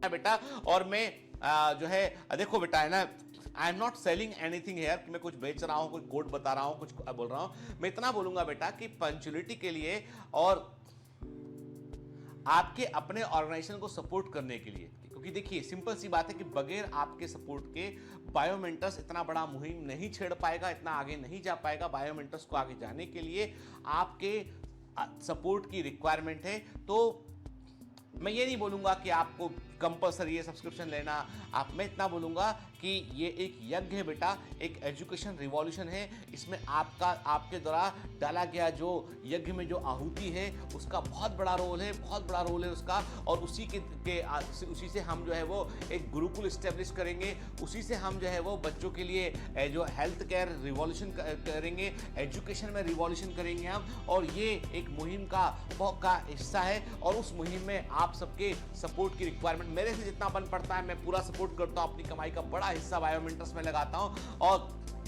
बेटा। और मैं जो है देखो बेटा है ना, I am not selling anything here कि मैं कुछ बेच रहा हूं, कुछ कोड बता रहा हूं, कुछ बोल रहा हूं। मैं इतना बोलूंगा बेटा कि पंचुअलिटी के लिए और आपके अपने ऑर्गेनाइजेशन को सपोर्ट करने के लिए, क्योंकि देखिए सिंपल सी बात है कि बगैर आपके सपोर्ट के बायोमेंटर्स इतना बड़ा मुहिम नहीं छेड़ पाएगा, इतना आगे नहीं जा पाएगा। बायोमेंटर्स को आगे जाने के लिए आपके सपोर्ट की रिक्वायरमेंट है। तो मैं ये नहीं बोलूंगा कि आपको कंपलसरी ये सब्सक्रिप्शन लेना, आप मैं इतना बोलूंगा कि ये एक यज्ञ है बेटा, एक एजुकेशन रिवॉल्यूशन है। इसमें आपके द्वारा डाला गया जो यज्ञ में जो आहुति है उसका बहुत बड़ा रोल है, बहुत बड़ा रोल है उसका। और उसी से हम जो है वो एक गुरुकुल स्टेब्लिश करेंगे, उसी से हम जो है वो बच्चों के लिए जो हेल्थ केयर रिवॉल्यूशन करेंगे, एजुकेशन में रिवॉल्यूशन करेंगे हम। और ये एक मुहिम का हिस्सा है और उस मुहिम में आप सबके सपोर्ट की रिक्वायरमेंट मेरे से जितना बन पड़ता है मैं पूरा सपोर्ट करता हूं। अपनी कमाई का बड़ा हिस्सा बायोमेंटर्स में लगाता हूं और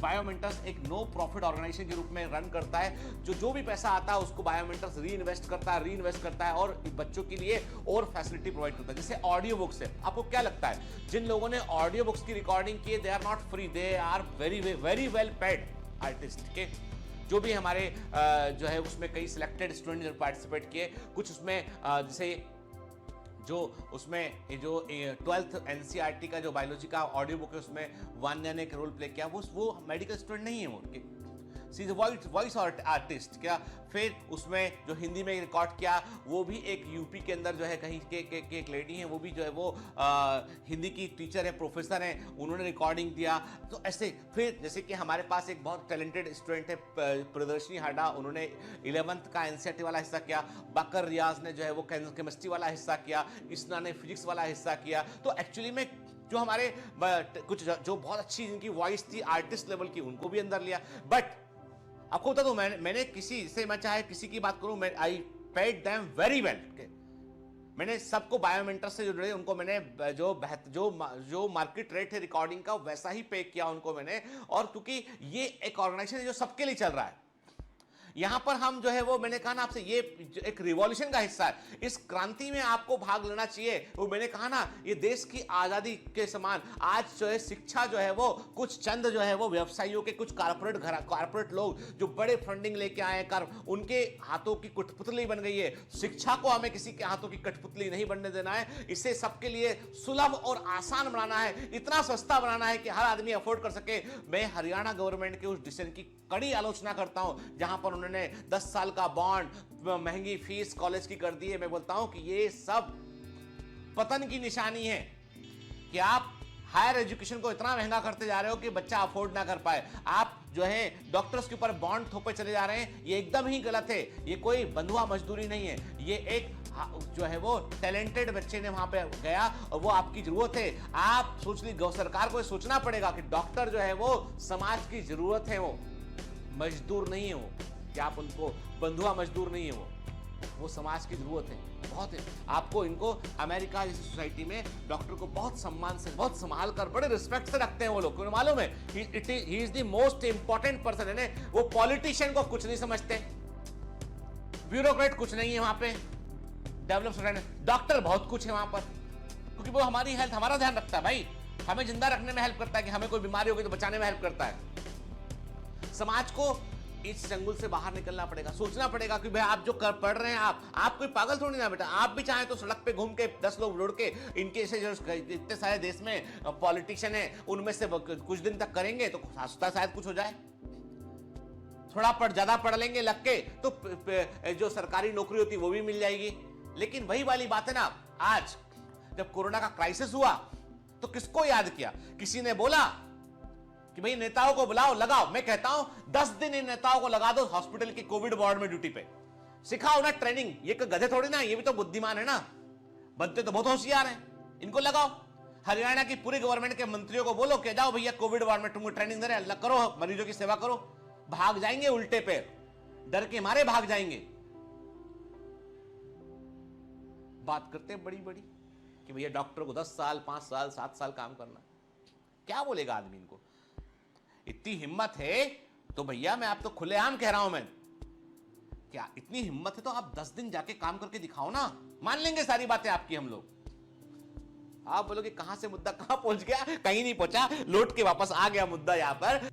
बायोमेंटर्स एक नो प्रॉफिट ऑर्गेनाइजेशन के रूप में रन करता है। जो भी पैसा आता है उसको बायोमेंटर्स री इन्वेस्ट करता है और बच्चों के लिए और फैसिलिटी प्रोवाइड करता है। जैसे ऑडियो बुक्स है, आपको क्या लगता है जिन लोगों ने ऑडियो बुक्स की रिकॉर्डिंग की है they are not free, they are very well paid artist के। जो भी हमारे जो है उसमें कई सिलेक्टेड स्टूडेंट पार्टिसिपेट किए, कुछ उसमें जैसे जो उसमें जो 12th एनसीईआरटी का जो बायोलॉजी का ऑडियो बुक है उसमें वान्या ने एक रोल प्ले किया, वो मेडिकल स्टूडेंट नहीं है, वो सी इज वॉइस आर्टिस्ट क्या। फिर उसमें जो हिंदी में रिकॉर्ड किया वो भी एक यूपी के अंदर जो है कहीं के एक लेडी है, वो भी जो है वो हिंदी की टीचर है, प्रोफेसर है, उन्होंने रिकॉर्डिंग दिया। तो ऐसे फिर जैसे कि हमारे पास एक बहुत टैलेंटेड स्टूडेंट है प्रदर्शनी हाडा, उन्होंने 11th का एनसीईआरटी वाला हिस्सा किया। बाकर रियाज ने जो है वो केमिस्ट्री वाला हिस्सा किया, इसना ने फिजिक्स वाला हिस्सा किया। तो एक्चुअली में जो हमारे कुछ जो बहुत अच्छी जिनकी वॉइस थी आर्टिस्ट लेवल की उनको भी अंदर लिया। बट आपको बता दूं मैंने किसी से, मैं चाहे किसी की बात करूं, मैं I paid them very well. मैंने सबको बायोमेंटर से जुड़े उनको मैंने जो मार्केट रेट है रिकॉर्डिंग का वैसा ही पे किया उनको मैंने। और क्योंकि ये एक ऑर्गेनाइजेशन है जो सबके लिए चल रहा है, यहां पर हम जो है वो मैंने कहा ना आपसे ये एक रिवॉल्यूशन का हिस्सा है, इस क्रांति में आपको भाग लेना चाहिए। वो मैंने कहा ना ये देश की आजादी के समान आज जो है शिक्षा जो है वो कुछ चंद जो है वो व्यवसायियों के कुछ कारपोरेट लोग जो बड़े फंडिंग लेके आए कर उनके हाथों की कठपुतली बन गई है। शिक्षा को हमें किसी के हाथों की कठपुतली नहीं बनने देना है, इसे सबके लिए सुलभ और आसान बनाना है, इतना सस्ता बनाना है कि हर आदमी अफोर्ड कर सके। मैं हरियाणा गवर्नमेंट के उस डिसीजन की कड़ी आलोचना करता हूं जहां पर उन्होंने 10 साल का बॉन्ड, महंगी फीस कॉलेज की कर दी है। मैं बोलता हूं कि ये सब पतन की निशानी है कि आप हायर एजुकेशन को इतना महंगा करते जा रहे हो कि बच्चा अफोर्ड ना कर पाए। आप जो है डॉक्टर्स के ऊपर बॉन्ड थोपे चले जा रहे हैं, ये एकदम ही गलत है। ये कोई बंधुआ मजदूरी नहीं है, ये एक जो है वो टैलेंटेड बच्चे ने वहां पे गया और वो आपकी जरूरत है। आप सोच ली, सरकार को सोचना पड़ेगा कि डॉक्टर जो है वो समाज की जरूरत है, वो मजदूर नहीं है, वो कि आप उनको बंधुआ मजदूर नहीं है, वो समाज की जरूरत है, बहुत है। आपको इनको अमेरिका जैसी सोसाइटी में डॉक्टर को बहुत सम्मान से, बहुत संभाल कर, बड़े रिस्पेक्ट से रखते हैं वो लोग। क्यों मालूम है? He is the most important person है ना। वो पॉलिटिशियन को कुछ नहीं समझते, ब्यूरोक्रेट कुछ नहीं है वहां पे, डेवलप डॉक्टर बहुत कुछ है वहां पर, क्योंकि वो हमारी हेल्थ, हमारा ध्यान रखता है भाई, हमें जिंदा रखने में हेल्प करता है कि हमें कोई बीमारी होगी तो बचाने में हेल्प करता है। समाज को इस चंगुल से बाहर निकलना पड़ेगा, सोचना पड़ेगा कि भाई आप जो पढ़ रहे हैं, आप कोई पागल थोड़ी ना बेटा। आप भी चाहें तो सड़क पे घूम के 10 लोग जोड़ के इनके से जो इतने सारे देश में पॉलिटिशियन है उनमें से कुछ दिन तक करेंगे तो शायद कुछ हो जाए। थोड़ा ज्यादा पढ़ लेंगे लग के तो जो सरकारी नौकरी होती वो भी मिल जाएगी। लेकिन वही वाली बात है ना, आज जब कोरोना का क्राइसिस हुआ तो किसको याद किया? किसी ने बोला कि भाई नेताओं को बुलाओ, लगाओ। मैं कहता हूं 10 दिन इन नेताओं को लगा दो हॉस्पिटल की कोविड वार्ड में ड्यूटी पे, सिखाओ ना ट्रेनिंग। ये गधे थोड़ी ना, ये भी तो बुद्धिमान है ना, बनते तो बहुत होशियार हैं। इनको लगाओ। हरियाणा की पूरी गवर्नमेंट के मंत्रियों को बोलो कि जाओ भैया कोविड वार्ड में तुमको ट्रेनिंग दे रहे हैं, अल्लाह करो, मरीजों की सेवा करो। भाग जाएंगे उल्टे पैर, डर के मारे भाग जाएंगे। बात करते हैं बड़ी बड़ी कि भैया डॉक्टर को 10 साल 5 साल 7 साल काम करना, क्या बोलेगा आदमी इनको? इतनी हिम्मत है तो भैया मैं आप तो खुलेआम कह रहा हूं, मैं क्या इतनी हिम्मत है तो आप 10 दिन जाके काम करके दिखाओ ना, मान लेंगे सारी बातें आपकी हम लोग। आप बोलोगे कहां से मुद्दा कहां पहुंच गया, कहीं नहीं पहुंचा, लौट के वापस आ गया मुद्दा यहां पर।